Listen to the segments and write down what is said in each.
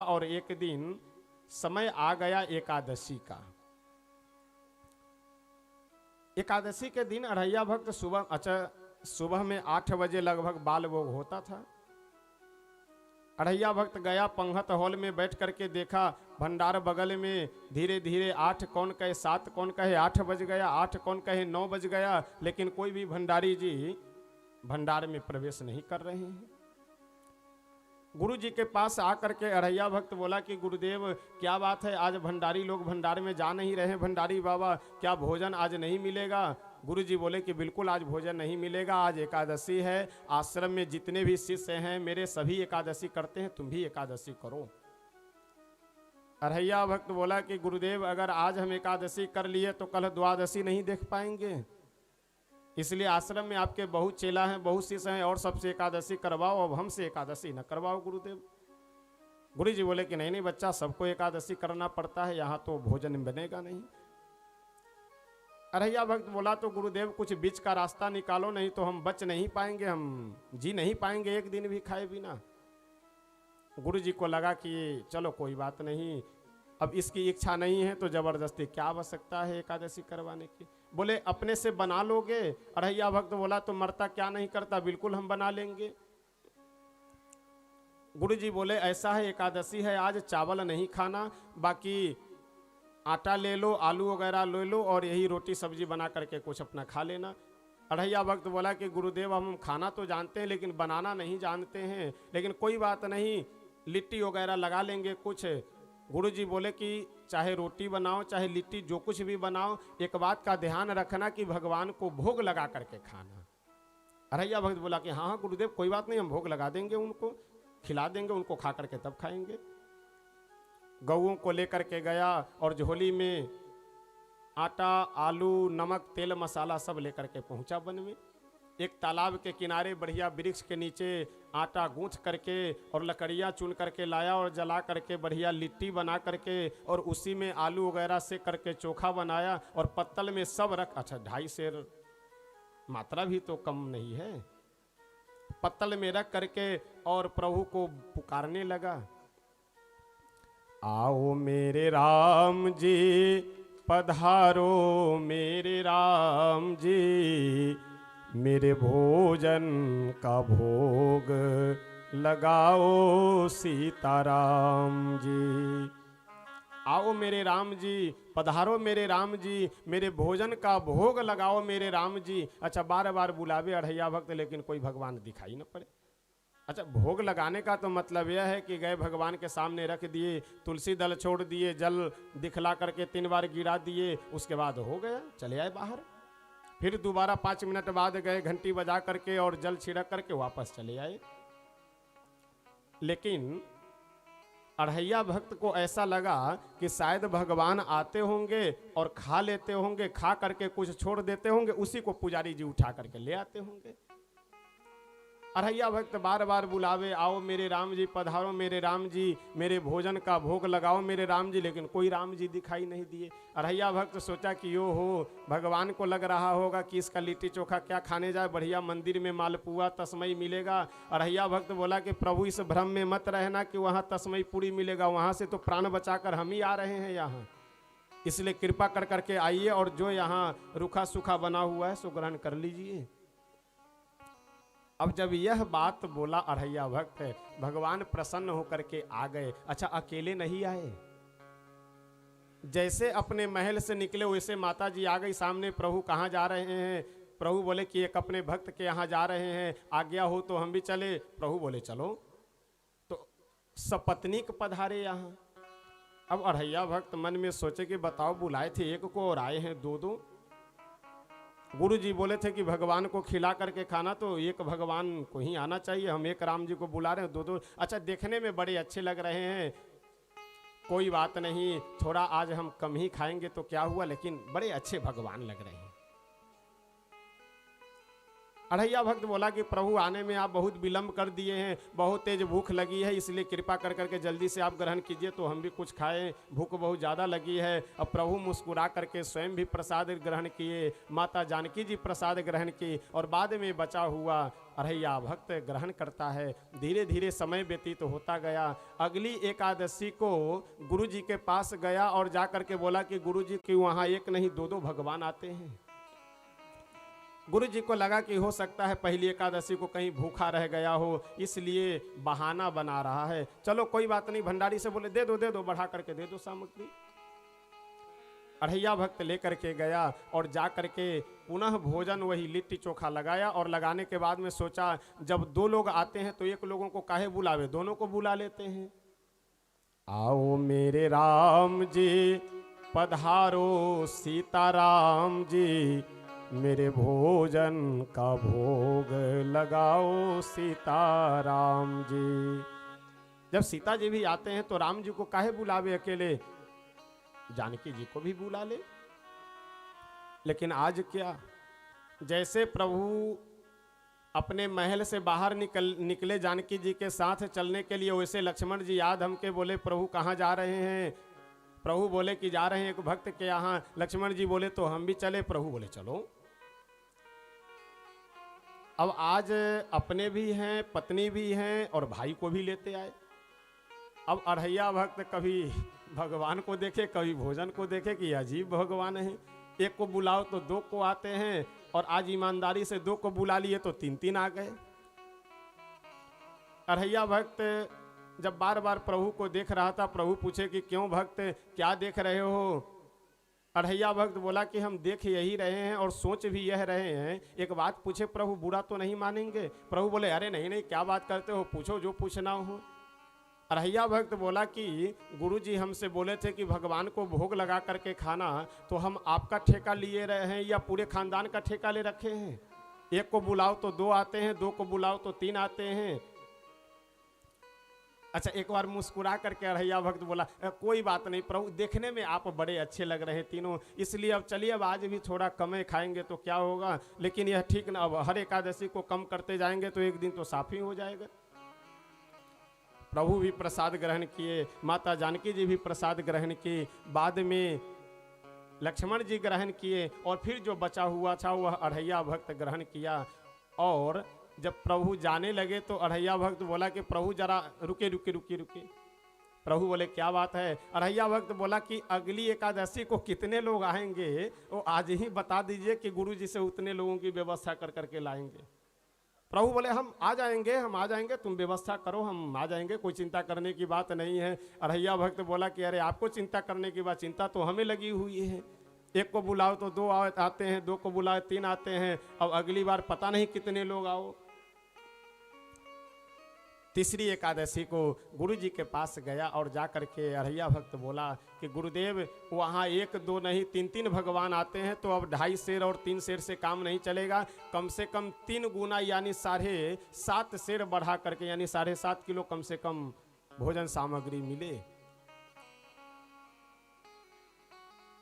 और एक दिन समय आ गया एकादशी का। एकादशी के दिन अढ़ैया भक्त सुबह में 8 बजे लगभग बाल भोग होता था। अढ़ैया भक्त गया पंगत हॉल में बैठ करके देखा भंडार बगल में, धीरे धीरे 8 कौन कहे 7 कौन कहे 8 बज गया, 8 कौन कहे 9 बज गया, लेकिन कोई भी भंडारी जी भंडार में प्रवेश नहीं कर रहे हैं। गुरु जी के पास आकर के अढ़ैया भक्त बोला कि गुरुदेव क्या बात है, आज भंडारी लोग भंडार में जा नहीं रहे, भंडारी बाबा क्या भोजन आज नहीं मिलेगा? गुरु जी बोले कि बिल्कुल आज भोजन नहीं मिलेगा, आज एकादशी है, आश्रम में जितने भी शिष्य हैं मेरे सभी एकादशी करते हैं, तुम भी एकादशी करो। अढ़ैया भक्त बोला कि गुरुदेव अगर आज हम एकादशी कर लिए तो कल द्वादशी नहीं देख पाएंगे, इसलिए आश्रम में आपके बहुत चेला हैं, बहुत शिष्य हैं, और सबसे एकादशी करवाओ, अब हमसे एकादशी न करवाओ गुरुदेव। गुरु जी बोले कि नहीं नहीं बच्चा, सबको एकादशी करना पड़ता है, यहाँ तो भोजन बनेगा नहीं। अढ़ैया भक्त बोला तो गुरुदेव कुछ बीच का रास्ता निकालो, नहीं तो हम बच नहीं पाएंगे, हम जी नहीं पाएंगे एक दिन भी खाए बिना। गुरु जी को लगा कि चलो कोई बात नहीं, अब इसकी इच्छा नहीं है तो जबरदस्ती क्या आवश्यकता है एकादशी करवाने की। बोले अपने से बना लोगे? अढ़ैया भक्त बोला तो मरता क्या नहीं करता, बिल्कुल हम बना लेंगे। गुरु जी बोले ऐसा है एकादशी है, आज चावल नहीं खाना, बाकी आटा ले लो, आलू वगैरह ले लो और यही रोटी सब्जी बना करके कुछ अपना खा लेना। अढ़ैया भक्त बोला कि गुरुदेव हम खाना तो जानते हैं लेकिन बनाना नहीं जानते हैं, लेकिन कोई बात नहीं, लिट्टी वगैरह लगा लेंगे कुछ। गुरु जी बोले कि चाहे रोटी बनाओ चाहे लिट्टी जो कुछ भी बनाओ, एक बात का ध्यान रखना कि भगवान को भोग लगा करके खाना। अढ़ैया भक्त बोला कि हाँ हाँ गुरुदेव कोई बात नहीं, हम भोग लगा देंगे, उनको खिला देंगे, उनको खा करके तब खाएंगे। गऊओं को लेकर के गया और झोली में आटा, आलू, नमक, तेल, मसाला सब लेकर के पहुंचा वन में। एक तालाब के किनारे बढ़िया वृक्ष के नीचे आटा गूंथ करके और लकड़ियाँ चुन करके लाया और जला करके बढ़िया लिट्टी बना करके और उसी में आलू वगैरह से करके चोखा बनाया और पत्तल में सब रख, अच्छा 2.5 सेर मात्रा भी तो कम नहीं है, पत्तल में रख करके और प्रभु को पुकारने लगा, आओ मेरे राम जी पधारो मेरे राम जी, मेरे भोजन का भोग लगाओ सीताराम जी। आओ मेरे राम जी, पधारो मेरे राम जी, मेरे भोजन का भोग लगाओ मेरे राम जी। अच्छा बार बार बुलावे अढ़ैया भक्त, लेकिन कोई भगवान दिखाई न पड़े। अच्छा भोग लगाने का तो मतलब यह है कि गए भगवान के सामने रख दिए, तुलसी दल छोड़ दिए, जल दिखला करके 3 बार गिरा दिए, उसके बाद हो गया, चले आए बाहर। फिर दोबारा 5 मिनट बाद गए घंटी बजा करके और जल छिड़क करके वापस चले आए। लेकिन अढ़ैया भक्त को ऐसा लगा कि शायद भगवान आते होंगे और खा लेते होंगे, खा करके कुछ छोड़ देते होंगे, उसी को पुजारी जी उठा करके ले आते होंगे। अढ़ैया भक्त बार बार बुलावे, आओ मेरे राम जी पधारो मेरे राम जी, मेरे भोजन का भोग लगाओ मेरे राम जी, लेकिन कोई राम जी दिखाई नहीं दिए। अढ़ैया भक्त सोचा कि यो हो, भगवान को लग रहा होगा कि इसका लिट्टी चोखा क्या खाने जाए, बढ़िया मंदिर में मालपुआ तस्मई मिलेगा। अढ़ैया भक्त बोला कि प्रभु इस भ्रम में मत रहना कि वहाँ तस्मई पूरी मिलेगा, वहाँ से तो प्राण बचाकर हम ही आ रहे हैं यहाँ, इसलिए कृपा कर करके आइए और जो यहाँ रूखा सूखा बना हुआ है सो ग्रहण कर लीजिए। अब जब यह बात बोला अढ़ैया भक्त, भगवान प्रसन्न होकर के आ गए। अच्छा अकेले नहीं आए, जैसे अपने महल से निकले वैसे माता जी आ गई सामने, प्रभु कहाँ जा रहे हैं? प्रभु बोले कि एक अपने भक्त के यहाँ जा रहे हैं, आज्ञा हो तो हम भी चले। प्रभु बोले चलो, तो सपत्नीक पधारे यहाँ। अब अढ़ैया भक्त मन में सोचे कि बताओ बुलाए थे एक को और आए हैं 2-2। गुरु जी बोले थे कि भगवान को खिला करके खाना, तो एक भगवान को ही आना चाहिए, हम एक राम जी को बुला रहे हैं 2-2। अच्छा देखने में बड़े अच्छे लग रहे हैं, कोई बात नहीं, थोड़ा आज हम कम ही खाएंगे तो क्या हुआ, लेकिन बड़े अच्छे भगवान लग रहे हैं। अढ़ैया भक्त बोला कि प्रभु आने में आप बहुत विलंब कर दिए हैं, बहुत तेज भूख लगी है, इसलिए कृपा कर करके जल्दी से आप ग्रहण कीजिए तो हम भी कुछ खाएं, भूख बहुत ज़्यादा लगी है। अब प्रभु मुस्कुरा करके स्वयं भी प्रसाद ग्रहण किए, माता जानकी जी प्रसाद ग्रहण की और बाद में बचा हुआ अढ़ैया भक्त ग्रहण करता है। धीरे धीरे समय व्यतीत होता गया। अगली एकादशी को गुरु जी के पास गया और जा करके बोला कि गुरु जी कि वहाँ एक नहीं दो दो भगवान आते हैं। गुरु जी को लगा कि हो सकता है पहली एकादशी को कहीं भूखा रह गया हो, इसलिए बहाना बना रहा है। चलो कोई बात नहीं, भंडारी से बोले दे दो बढ़ा करके दे दो सामग्री। अढ़ैया भक्त लेकर के गया और जा करके पुनः भोजन वही लिट्टी चोखा लगाया और लगाने के बाद में सोचा जब दो लोग आते हैं तो एक लोगों को काहे बुलावे, दोनों को बुला लेते हैं। आओ मेरे राम जी पधारो सीताराम जी, मेरे भोजन का भोग लगाओ सीताराम जी। जब सीता जी भी आते हैं तो राम जी को काहे बुलावे अकेले, जानकी जी को भी बुला ले। लेकिन आज क्या, जैसे प्रभु अपने महल से बाहर निकले जानकी जी के साथ चलने के लिए, वैसे लक्ष्मण जी याद हमके बोले प्रभु कहाँ जा रहे हैं। प्रभु बोले कि जा रहे हैं एक भक्त के यहाँ। लक्ष्मण जी बोले तो हम भी चले। प्रभु बोले चलो। अब आज अपने भी हैं, पत्नी भी हैं और भाई को भी लेते आए। अब अढ़ैया भक्त कभी भगवान को देखे, कभी भोजन को देखे कि अजीब भगवान है। एक को बुलाओ तो दो को आते हैं और आज ईमानदारी से दो को बुला लिए तो तीन तीन आ गए। अढ़ैया भक्त जब बार बार प्रभु को देख रहा था, प्रभु पूछे कि क्यों भक्त क्या देख रहे हो। अढ़ैया भक्त बोला कि हम देख यही रहे हैं और सोच भी यह रहे हैं। एक बात पूछे प्रभु, बुरा तो नहीं मानेंगे। प्रभु बोले अरे नहीं नहीं क्या बात करते हो, पूछो जो पूछना हो। अढ़ैया भक्त बोला कि गुरु जी हमसे बोले थे कि भगवान को भोग लगा करके खाना, तो हम आपका ठेका लिए रहे हैं या पूरे खानदान का ठेका ले रखे हैं। एक को बुलाओ तो दो आते हैं, दो को बुलाओ तो तीन आते हैं। अच्छा, एक बार मुस्कुरा करके अढ़ैया भक्त बोला कोई बात नहीं प्रभु, देखने में आप बड़े अच्छे लग रहे हैं तीनों, इसलिए अब चलिए अब आज भी थोड़ा कम खाएंगे तो क्या होगा, लेकिन यह ठीक ना, अब हर एकादशी को कम करते जाएंगे तो एक दिन तो साफ ही हो जाएगा। प्रभु भी प्रसाद ग्रहण किए, माता जानकी जी भी प्रसाद ग्रहण की, बाद में लक्ष्मण जी ग्रहण किए और फिर जो बचा हुआ था वह अढ़ैया भक्त ग्रहण किया। और जब प्रभु जाने लगे तो अढ़ैया भक्त बोला कि प्रभु जरा रुके रुके रुके रुके। प्रभु बोले क्या बात है। अढ़ैया भक्त बोला कि अगली एकादशी को कितने लोग आएंगे वो आज ही बता दीजिए कि गुरु जी से उतने लोगों की व्यवस्था कर करके लाएंगे। प्रभु बोले हम आ जाएंगे, तुम व्यवस्था करो, हम आ जाएंगे, कोई चिंता करने की बात नहीं है। अढ़ैया भक्त बोला कि अरे आपको चिंता करने की बात, चिंता तो हमें लगी हुई है। एक को बुलाओ तो दो आते हैं, दो को बुलाओ तीन आते हैं, अब अगली बार पता नहीं कितने लोग आओ। तीसरी एकादशी को गुरु जी के पास गया और जा करके अढ़ैया भक्त बोला कि गुरुदेव वहाँ एक दो नहीं तीन तीन भगवान आते हैं, तो अब 2.5 सेर और 3 सेर से काम नहीं चलेगा, कम से कम 3 गुना यानी 7.5 सेर बढ़ा करके यानी 7.5 किलो कम से कम भोजन सामग्री मिले।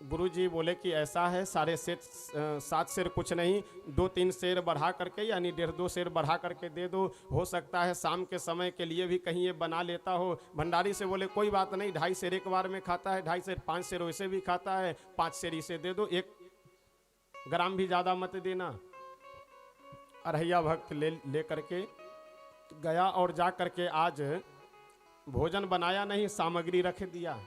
गुरुजी बोले कि ऐसा है 7.5 सेर कुछ नहीं, 2-3 सेर बढ़ा करके यानी 1.5-2 सेर बढ़ा करके दे दो, हो सकता है शाम के समय के लिए भी कहीं ये बना लेता हो। भंडारी से बोले कोई बात नहीं, 2.5 सेर एक बार में खाता है, 2.5 सेर 5 सेर वैसे भी खाता है, 5 सेर इसे दे दो, 1 ग्राम भी ज़्यादा मत देना। अढ़ैया भक्त ले करके गया और जा करके आज भोजन बनाया नहीं, सामग्री रख दिया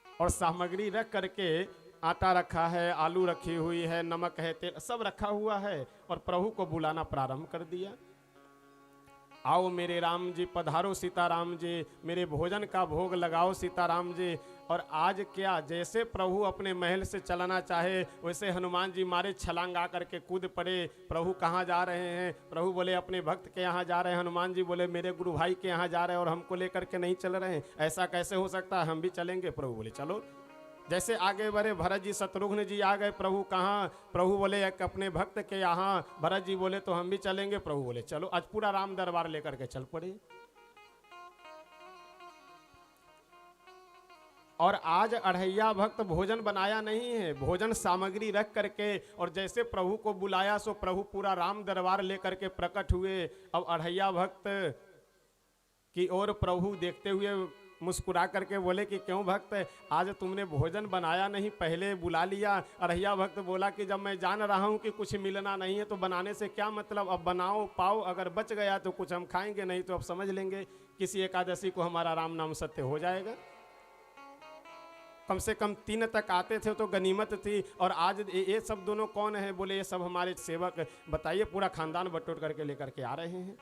और सामग्री रख करके आटा रखा है, आलू रखी हुई है, नमक है, तेल सब रखा हुआ है और प्रभु को बुलाना प्रारंभ कर दिया। आओ मेरे राम जी पधारो सीताराम जी, मेरे भोजन का भोग लगाओ सीताराम जी। और आज क्या, जैसे प्रभु अपने महल से चलाना चाहे वैसे हनुमान जी मारे छलांग आ करके कूद पड़े। प्रभु कहाँ जा रहे हैं? प्रभु बोले अपने भक्त के यहाँ जा रहे हैं। हनुमान जी बोले मेरे गुरु भाई के यहाँ जा रहे हैं और हमको लेकर के नहीं चल रहे हैं, ऐसा कैसे हो सकता है, हम भी चलेंगे। प्रभु बोले चलो। जैसे आगे बढ़े भरत जी शत्रुघ्न जी आ गए, प्रभु कहाँ? प्रभु बोले एक अपने भक्त के यहाँ। भरत जी बोले तो हम भी चलेंगे। प्रभु बोले चलो। आज पूरा राम दरबार लेकर के चल पड़े। और आज अढ़ैया भक्त भोजन बनाया नहीं है, भोजन सामग्री रख करके और जैसे प्रभु को बुलाया सो प्रभु पूरा राम दरबार लेकर के प्रकट हुए। अब अढ़ैया भक्त की ओर प्रभु देखते हुए मुस्कुरा करके बोले कि क्यों भक्त, आज तुमने भोजन बनाया नहीं, पहले बुला लिया। अढ़ैया भक्त बोला कि जब मैं जान रहा हूँ कि कुछ मिलना नहीं है तो बनाने से क्या मतलब, अब बनाओ पाओ, अगर बच गया तो कुछ हम खाएंगे, नहीं तो अब समझ लेंगे किसी एकादशी को हमारा राम नाम सत्य हो जाएगा। कम से कम 3 तक आते थे तो गनीमत थी, और आज ये सब दोनों कौन है? बोले ये सब हमारे सेवक। बताइए, पूरा खानदान बटोर करके लेकर के आ रहे हैं।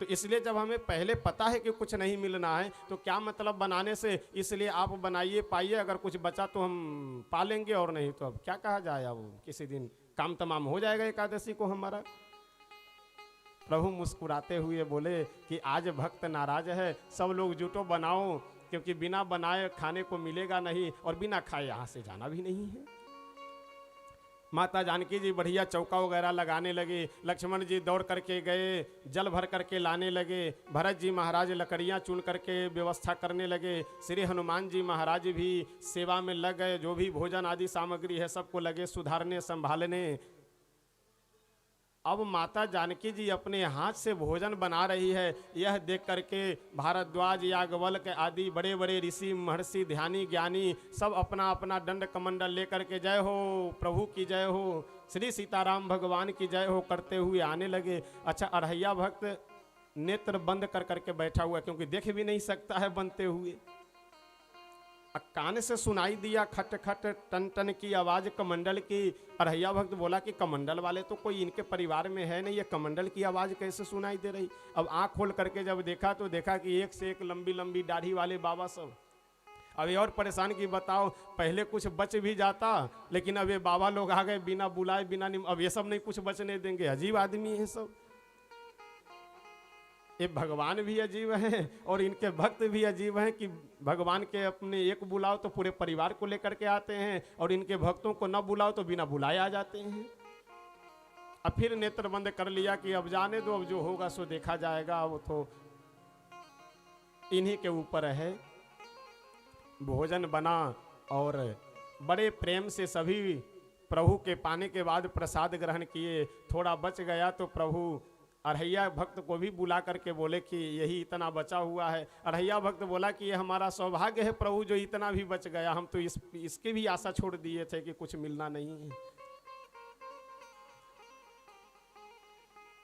तो इसलिए जब हमें पहले पता है कि कुछ नहीं मिलना है तो क्या मतलब बनाने से, इसलिए आप बनाइए पाइए, अगर कुछ बचा तो हम पा लेंगे, और नहीं तो अब क्या कहा जाए, अब किसी दिन काम तमाम हो जाएगा एकादशी को हमारा। प्रभु मुस्कुराते हुए बोले कि आज भक्त नाराज है, सब लोग जुटो बनाओ, क्योंकि बिना बनाए खाने को मिलेगा नहीं, और बिना खाए यहाँ से जाना भी नहीं है। माता जानकी जी बढ़िया चौका वगैरह लगाने लगे, लक्ष्मण जी दौड़ करके गए, जल भर करके लाने लगे, भरत जी महाराज लकड़ियाँ चुन करके व्यवस्था करने लगे, श्री हनुमान जी महाराज भी सेवा में लग गए, जो भी भोजन आदि सामग्री है सबको लगे सुधारने संभालने। अब माता जानकी जी अपने हाथ से भोजन बना रही है, यह देख करके भारद्वाज याज्ञवल्क्य आदि बड़े बड़े ऋषि महर्षि ध्यानी ज्ञानी सब अपना अपना दंड कमंडल लेकर के जय हो प्रभु की जय हो, श्री सीताराम भगवान की जय हो करते हुए आने लगे। अच्छा, अढ़ैया भक्त नेत्र बंद कर करके बैठा हुआ, क्योंकि देख भी नहीं सकता है बनते हुए। कान से सुनाई दिया खट खट टन टन की आवाज कमंडल की। अढ़ैया भक्त बोला कि कमंडल वाले तो कोई इनके परिवार में है नहीं, ये कमंडल की आवाज कैसे सुनाई दे रही। अब आंख खोल करके जब देखा तो देखा कि एक से एक लंबी लंबी दाढ़ी वाले बाबा सब। अब ये और परेशान की बताओ, पहले कुछ बच भी जाता, लेकिन अब ये बाबा लोग आ गए बिना बुलाए बिना अब ये सब नहीं कुछ बचने देंगे। अजीब आदमी है सब, ये भगवान भी अजीब हैं और इनके भक्त भी अजीब हैं कि भगवान के अपने एक बुलाओ तो पूरे परिवार को लेकर के आते हैं, और इनके भक्तों को न बुलाओ तो बिना बुलाए आ जाते हैं। अब फिर नेत्र बंद कर लिया कि अब जाने दो, अब जो होगा सो देखा जाएगा, वो तो इन्हीं के ऊपर है। भोजन बना और बड़े प्रेम से सभी प्रभु के पाने के बाद प्रसाद ग्रहण किए। थोड़ा बच गया तो प्रभु अढ़ैया भक्त को भी बुला करके बोले कि यही इतना बचा हुआ है। अढ़ैया भक्त बोला कि ये हमारा सौभाग्य है प्रभु जो इतना भी बच गया, हम तो इसकी भी आशा छोड़ दिए थे कि कुछ मिलना नहीं है।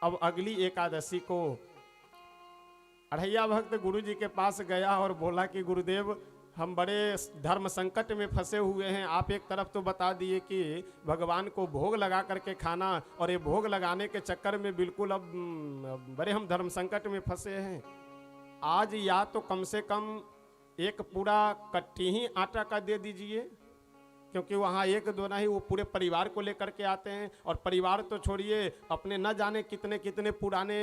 अब अगली एकादशी को अढ़ैया भक्त गुरु जी के पास गया और बोला कि गुरुदेव, हम बड़े धर्म संकट में फंसे हुए हैं। आप एक तरफ तो बता दिए कि भगवान को भोग लगा करके खाना, और ये भोग लगाने के चक्कर में बिल्कुल अब बड़े हम धर्म संकट में फंसे हैं। आज या तो कम से कम एक पूरा कट्टी ही आटा का दे दीजिए, क्योंकि वहाँ एक दो नहीं, वो पूरे परिवार को लेकर के आते हैं, और परिवार तो छोड़िए, अपने न जाने कितने कितने पुराने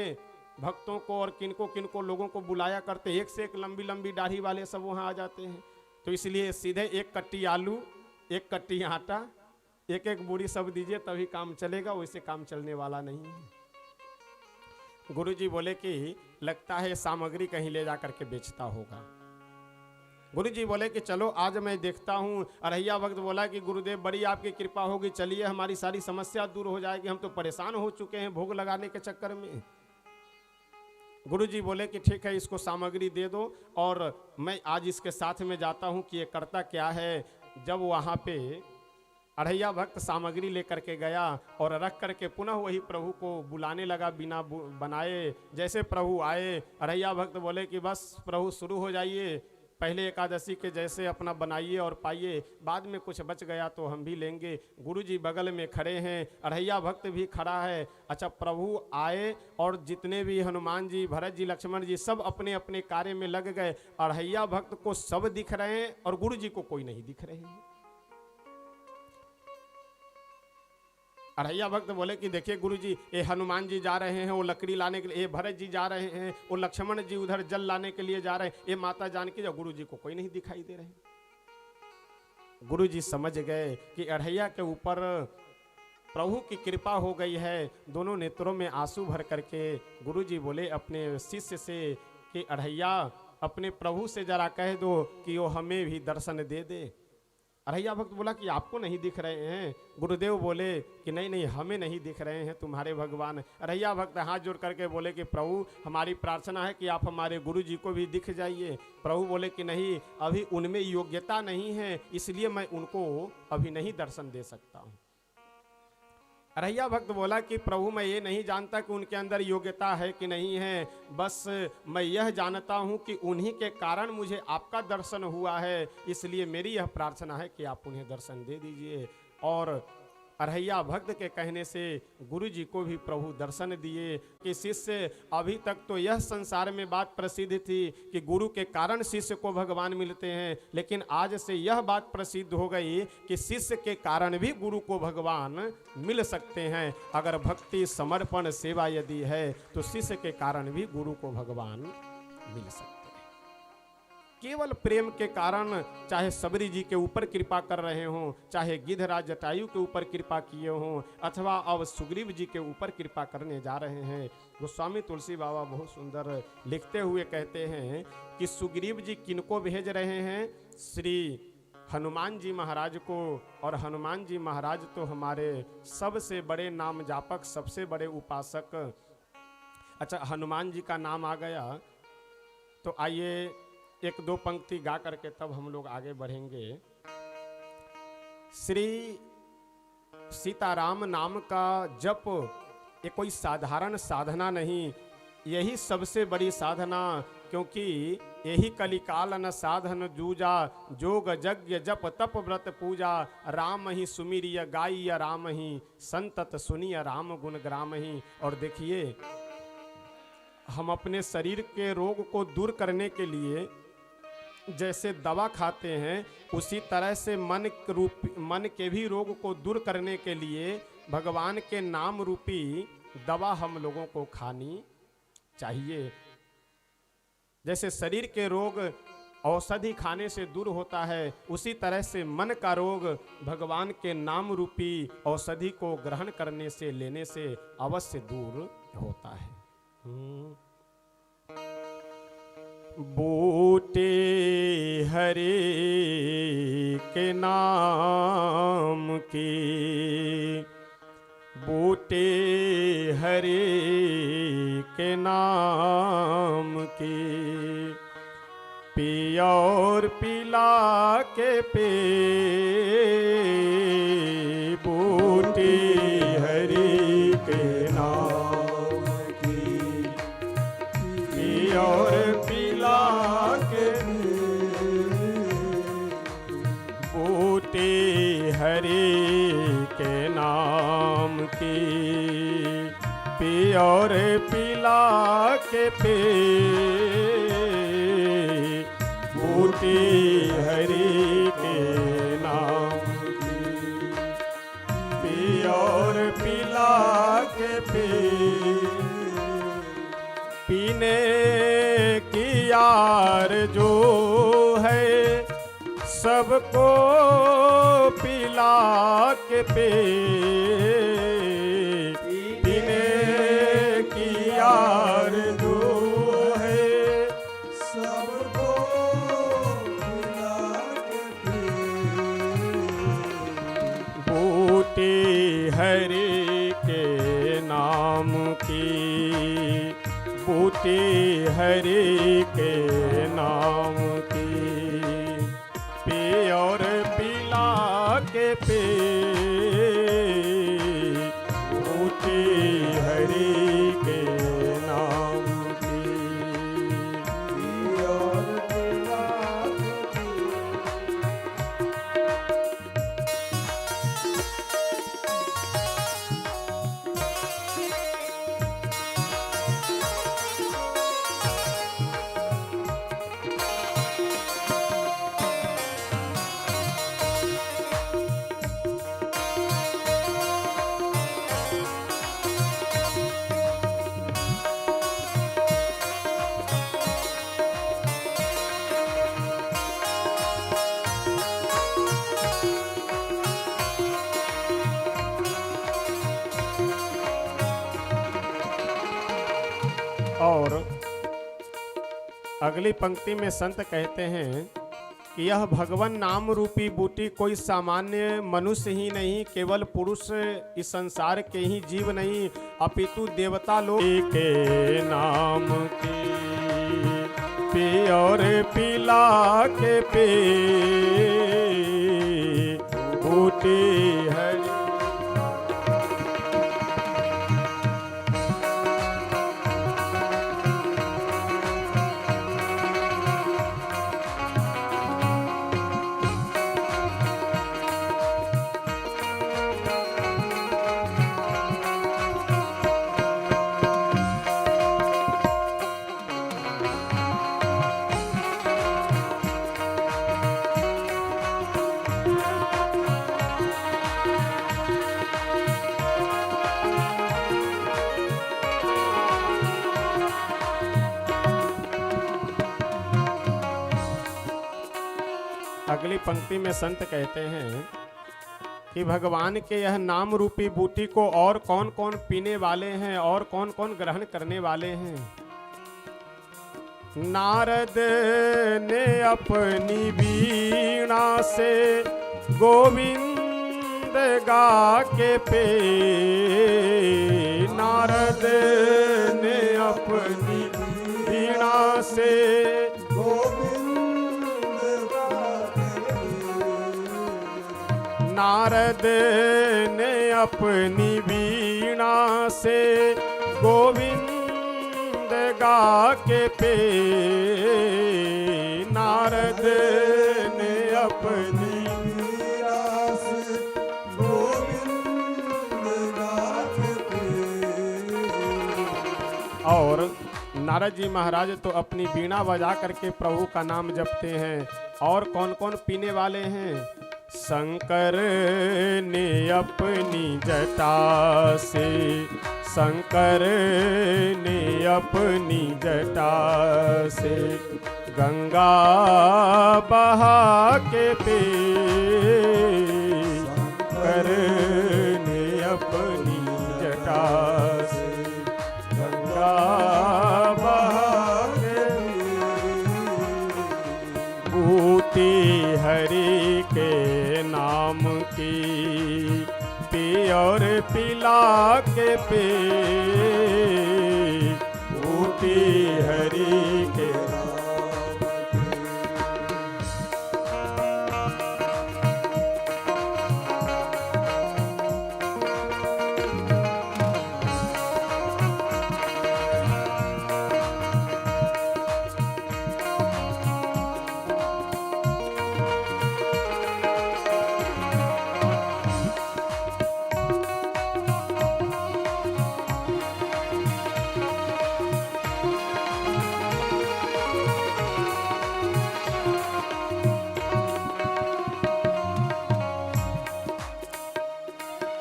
भक्तों को और किनको किनको लोगों को बुलाया करते, एक से एक लंबी लंबी दाढ़ी वाले सब वहाँ आ जाते हैं। तो इसलिए सीधे एक कट्टी आलू, एक कट्टी आटा, एक एक बूढ़ी सब दीजिए, तभी काम चलेगा, वैसे काम चलने वाला नहीं है। गुरुजी बोले कि लगता है सामग्री कहीं ले जा करके बेचता होगा। गुरुजी बोले कि चलो आज मैं देखता हूँ। अढ़ैया भक्त बोला कि गुरुदेव बड़ी आपकी कृपा होगी, चलिए हमारी सारी समस्या दूर हो जाएगी, हम तो परेशान हो चुके हैं भोग लगाने के चक्कर में। गुरुजी बोले कि ठीक है, इसको सामग्री दे दो और मैं आज इसके साथ में जाता हूँ कि ये करता क्या है। जब वहाँ पे अढ़ैया भक्त सामग्री लेकर के गया और रख करके पुनः वही प्रभु को बुलाने लगा बिना बनाए। जैसे प्रभु आए, अढ़ैया भक्त बोले कि बस प्रभु शुरू हो जाइए, पहले एकादशी के जैसे अपना बनाइए और पाइए, बाद में कुछ बच गया तो हम भी लेंगे। गुरुजी बगल में खड़े हैं, अढ़ैया भक्त भी खड़ा है। अच्छा, प्रभु आए और जितने भी हनुमान जी, भरत जी, लक्ष्मण जी सब अपने अपने कार्य में लग गए। अढ़ैया भक्त को सब दिख रहे हैं और गुरुजी को कोई नहीं दिख रहे हैं। अढ़ैया भक्त बोले कि देखिए गुरुजी, ये हनुमान जी जा रहे हैं वो लकड़ी लाने के लिए, ये भरत जी जा रहे हैं, वो लक्ष्मण जी उधर जल लाने के लिए जा रहे हैं, ये माता जानकी, जो गुरुजी को कोई नहीं दिखाई दे रहे। गुरुजी समझ गए कि अढ़ैया के ऊपर प्रभु की कृपा हो गई है। दोनों नेत्रों में आंसू भर करके गुरुजी बोले अपने शिष्य से कि अढ़ैया, अपने प्रभु से जरा कह दो कि वो हमें भी दर्शन दे दे। अरैया भक्त बोला कि आपको नहीं दिख रहे हैं? गुरुदेव बोले कि नहीं नहीं, हमें नहीं दिख रहे हैं तुम्हारे भगवान। अरैया भक्त हाथ जोड़ करके बोले कि प्रभु, हमारी प्रार्थना है कि आप हमारे गुरु जी को भी दिख जाइए। प्रभु बोले कि नहीं, अभी उनमें योग्यता नहीं है, इसलिए मैं उनको अभी नहीं दर्शन दे सकता हूँ। अरैया भक्त बोला कि प्रभु, मैं ये नहीं जानता कि उनके अंदर योग्यता है कि नहीं है, बस मैं यह जानता हूँ कि उन्हीं के कारण मुझे आपका दर्शन हुआ है, इसलिए मेरी यह प्रार्थना है कि आप उन्हें दर्शन दे दीजिए। और अरैया भक्त के कहने से गुरु जी को भी प्रभु दर्शन दिए कि शिष्य, अभी तक तो यह संसार में बात प्रसिद्ध थी कि गुरु के कारण शिष्य को भगवान मिलते हैं, लेकिन आज से यह बात प्रसिद्ध हो गई कि शिष्य के कारण भी गुरु को भगवान मिल सकते हैं। अगर भक्ति, समर्पण, सेवा यदि है तो शिष्य के कारण भी गुरु को भगवान मिल सकते हैं। केवल प्रेम के कारण, चाहे सबरी जी के ऊपर कृपा कर रहे हों, चाहे गिद्धराज जटायु के ऊपर कृपा किए हों, अथवा अब सुग्रीव जी के ऊपर कृपा करने जा रहे हैं। गोस्वामी तुलसी बाबा बहुत सुंदर लिखते हुए कहते हैं कि सुग्रीव जी किनको भेज रहे हैं? श्री हनुमान जी महाराज को। और हनुमान जी महाराज तो हमारे सबसे बड़े नाम जापक, सबसे बड़े उपासक। अच्छा, हनुमान जी का नाम आ गया तो आइए एक दो पंक्ति गा करके तब हम लोग आगे बढ़ेंगे। श्री सीताराम नाम का जप ये कोई साधारण साधना नहीं, यही सबसे बड़ी साधना, क्योंकि यही कलिकाल न साधन जूजा, जोग यज्ञ जप तप व्रत पूजा, राम ही सुमिरिय गाइय राम ही, संतत सुनिय राम गुण ग्राम ही। और देखिए, हम अपने शरीर के रोग को दूर करने के लिए जैसे दवा खाते हैं, उसी तरह से मन के भी रोग को दूर करने के लिए भगवान के नाम रूपी दवा हम लोगों को खानी चाहिए। जैसे शरीर के रोग औषधि खाने से दूर होता है, उसी तरह से मन का रोग भगवान के नाम रूपी औषधि को ग्रहण करने से, लेने से अवश्य दूर होता है। बूटे हरे के नाम की, बूटे हरे के नाम की, पिया और पिला के पे, बूटे हरे के नाम की, पिया और हरि के नाम की, पी और पिला के पे, बूटी हरि के नाम की, पी और पिला के पे, पीने की यार जो है सबको पिला के पे, पीने की यार जो है सबको पिला के पे, बूटी हरि के नाम की, बूटी हरि के नाम की, पी और पिला के पे, बूटी हरि के नाम की, पी और पिला के और अगली पंक्ति में संत कहते हैं कि यह भगवान नाम रूपी बूटी कोई सामान्य मनुष्य ही नहीं, केवल पुरुष इस संसार के ही जीव नहीं, अपितु देवता लोग के नाम की पी और पिला के पे बूटी हरि। अगली पंक्ति में संत कहते हैं कि भगवान के यह नाम रूपी बूटी को और कौन कौन पीने वाले हैं और कौन कौन ग्रहण करने वाले हैं। नारद ने अपनी वीणा से गोविंद गा के पे, नारद ने अपनी वीणा से नारद ने अपनी वीणा से गोविंद गा के पे, नारद ने अपनी वीणा से गोविंद गा के पे। और नारद जी महाराज तो अपनी वीणा बजा करके प्रभु का नाम जपते हैं। और कौन कौन पीने वाले हैं। शंकर ने अपनी जटा से, शंकर ने अपनी जटा से गंगा बहा के पे, शंकर ने अपनी जटा से गंगा बहा के बूटी हरि के नाम की पी और पिला के पे, बूटी हरि के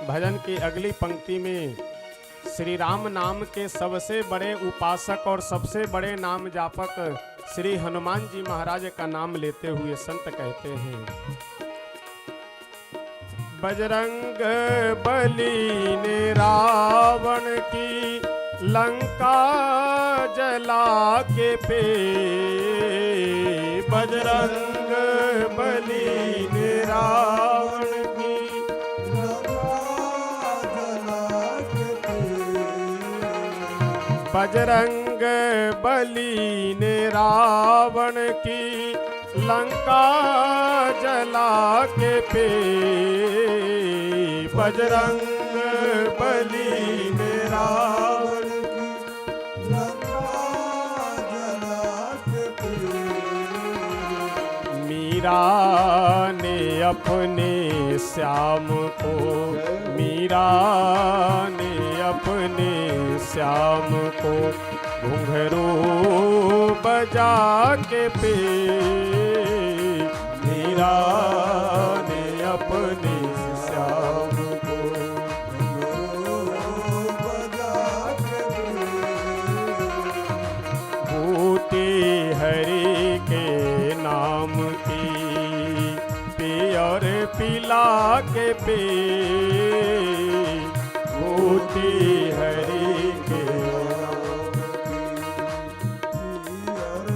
भजन की अगली पंक्ति में श्री राम नाम के सबसे बड़े उपासक और सबसे बड़े नाम जापक श्री हनुमान जी महाराज का नाम लेते हुए संत कहते हैं, बजरंग बली ने रावण की लंका जला के पे, बजरंग बली ने रावण की बजरंग बली ने रावण की लंका जला के पे, बजरंग बली ने रावण की लंका जला के पे। मीरा ने अपने श्याम को, मीरा ने अपने श्याम को घुंघरू बजा के पे, मीरा ने अपने श्याम को घुंघरू बजा के पे, बूटी हरि के नाम की पी और पिला के पे, बूटी हरि के नाम की पी और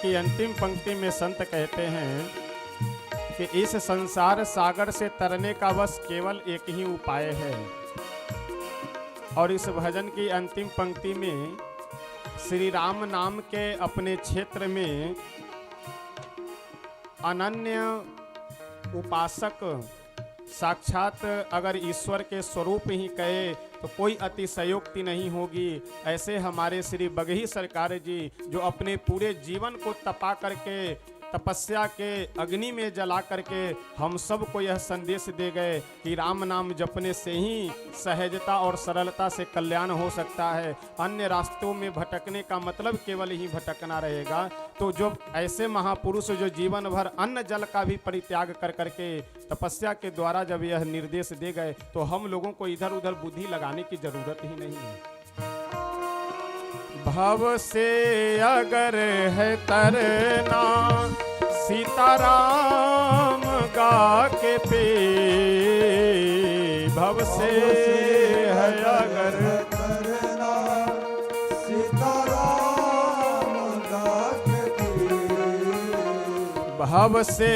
की अंतिम पंक्ति में संत कहते हैं कि इस संसार सागर से तरने का बस केवल एक ही उपाय है। और इस भजन की अंतिम पंक्ति में श्री राम नाम के अपने क्षेत्र में अनन्य उपासक साक्षात अगर ईश्वर के स्वरूप ही कहे तो कोई अतिशयोक्ति नहीं होगी। ऐसे हमारे श्री बगही सरकार जी जो अपने पूरे जीवन को तपा करके तपस्या के अग्नि में जला करके हम सबको यह संदेश दे गए कि राम नाम जपने से ही सहजता और सरलता से कल्याण हो सकता है। अन्य रास्तों में भटकने का मतलब केवल ही भटकना रहेगा। तो जो ऐसे महापुरुष जो जीवन भर अन्न जल का भी परित्याग कर करके तपस्या के द्वारा जब यह निर्देश दे गए तो हम लोगों को इधर उधर बुद्धि लगाने की जरूरत ही नहीं है। भव से अगर है तरना सीताराम गा के पे, भव से है अगर तरना सीताराम गा के पे, भव से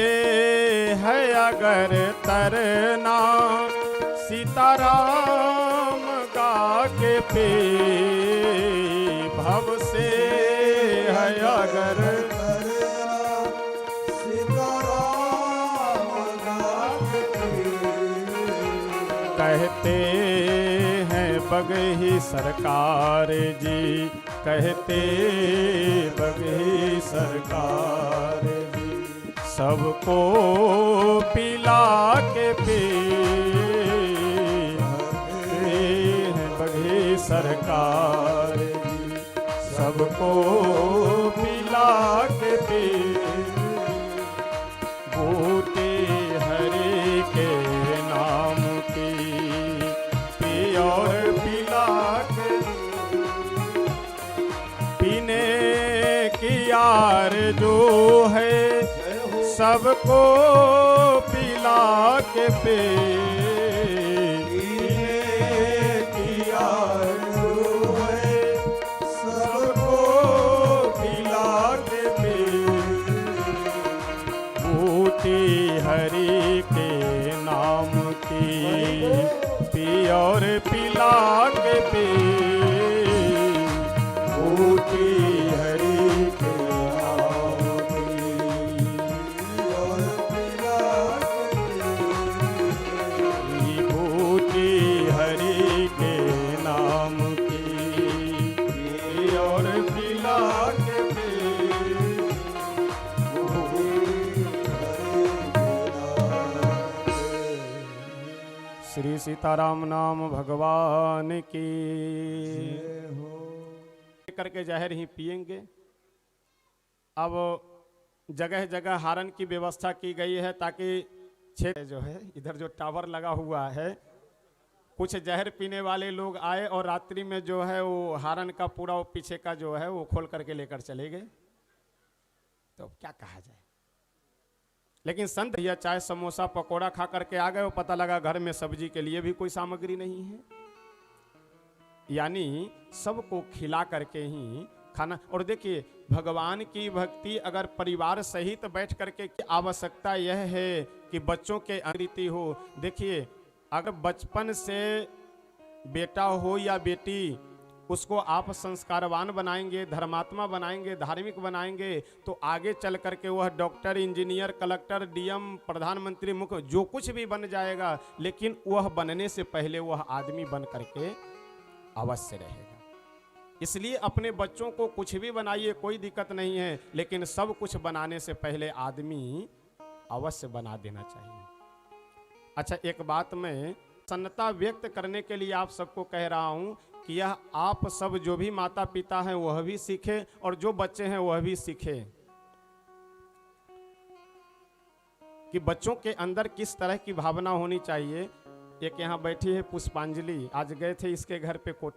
है अगर तरना सीताराम गा के पे, भव से है अगर कहते हैं बगही सरकार जी, कहते बगही सरकार जी, सबको पिला के पे हैं बगही सरकार जी, सबको पिला के पे बूटे हरे के नाम की पी और पिला के पीने की यार जो है सबको पिला के पे, हरि के नाम की पी और पिला के पी, बूटी हरि के नाम की और पिला के, बूटी हरि के नाम की और पिला के श्री सीताराम नाम भगवान की करके जहर ही पिएंगे। अब जगह जगह हारन की व्यवस्था की गई है ताकि क्षेत्र जो है इधर जो टावर लगा हुआ है कुछ जहर पीने वाले लोग आए और रात्रि में जो है वो हारन का पूरा वो पीछे का जो है वो खोल करके लेकर चले गए। तो क्या कहा जाए। लेकिन संत भैया चाय समोसा पकोड़ा खा करके आ गए, वो पता लगा घर में सब्जी के लिए भी कोई सामग्री नहीं है। यानी सबको खिला करके ही खाना। और देखिए भगवान की भक्ति अगर परिवार सहित बैठ करके की आवश्यकता यह है कि बच्चों के रीति हो। देखिए अगर बचपन से बेटा हो या बेटी उसको आप संस्कारवान बनाएंगे, धर्मात्मा बनाएंगे, धार्मिक बनाएंगे तो आगे चल करके वह डॉक्टर, इंजीनियर, कलेक्टर, डीएम, प्रधानमंत्री, मुख्य जो कुछ भी बन जाएगा, लेकिन वह बनने से पहले वह आदमी बन करके अवश्य रहेगा। इसलिए अपने बच्चों को कुछ भी बनाइए, कोई दिक्कत नहीं है, लेकिन सब कुछ बनाने से पहले आदमी अवश्य बना देना चाहिए। अच्छा, एक बात मैं प्रसन्नता व्यक्त करने के लिए आप सबको कह रहा हूं कि यह आप सब जो भी माता पिता हैं वह भी सीखे और जो बच्चे हैं वह भी सीखे कि बच्चों के अंदर किस तरह की भावना होनी चाहिए। एक यहाँ बैठी है पुष्पांजलि, आज गए थे इसके घर पे कोठी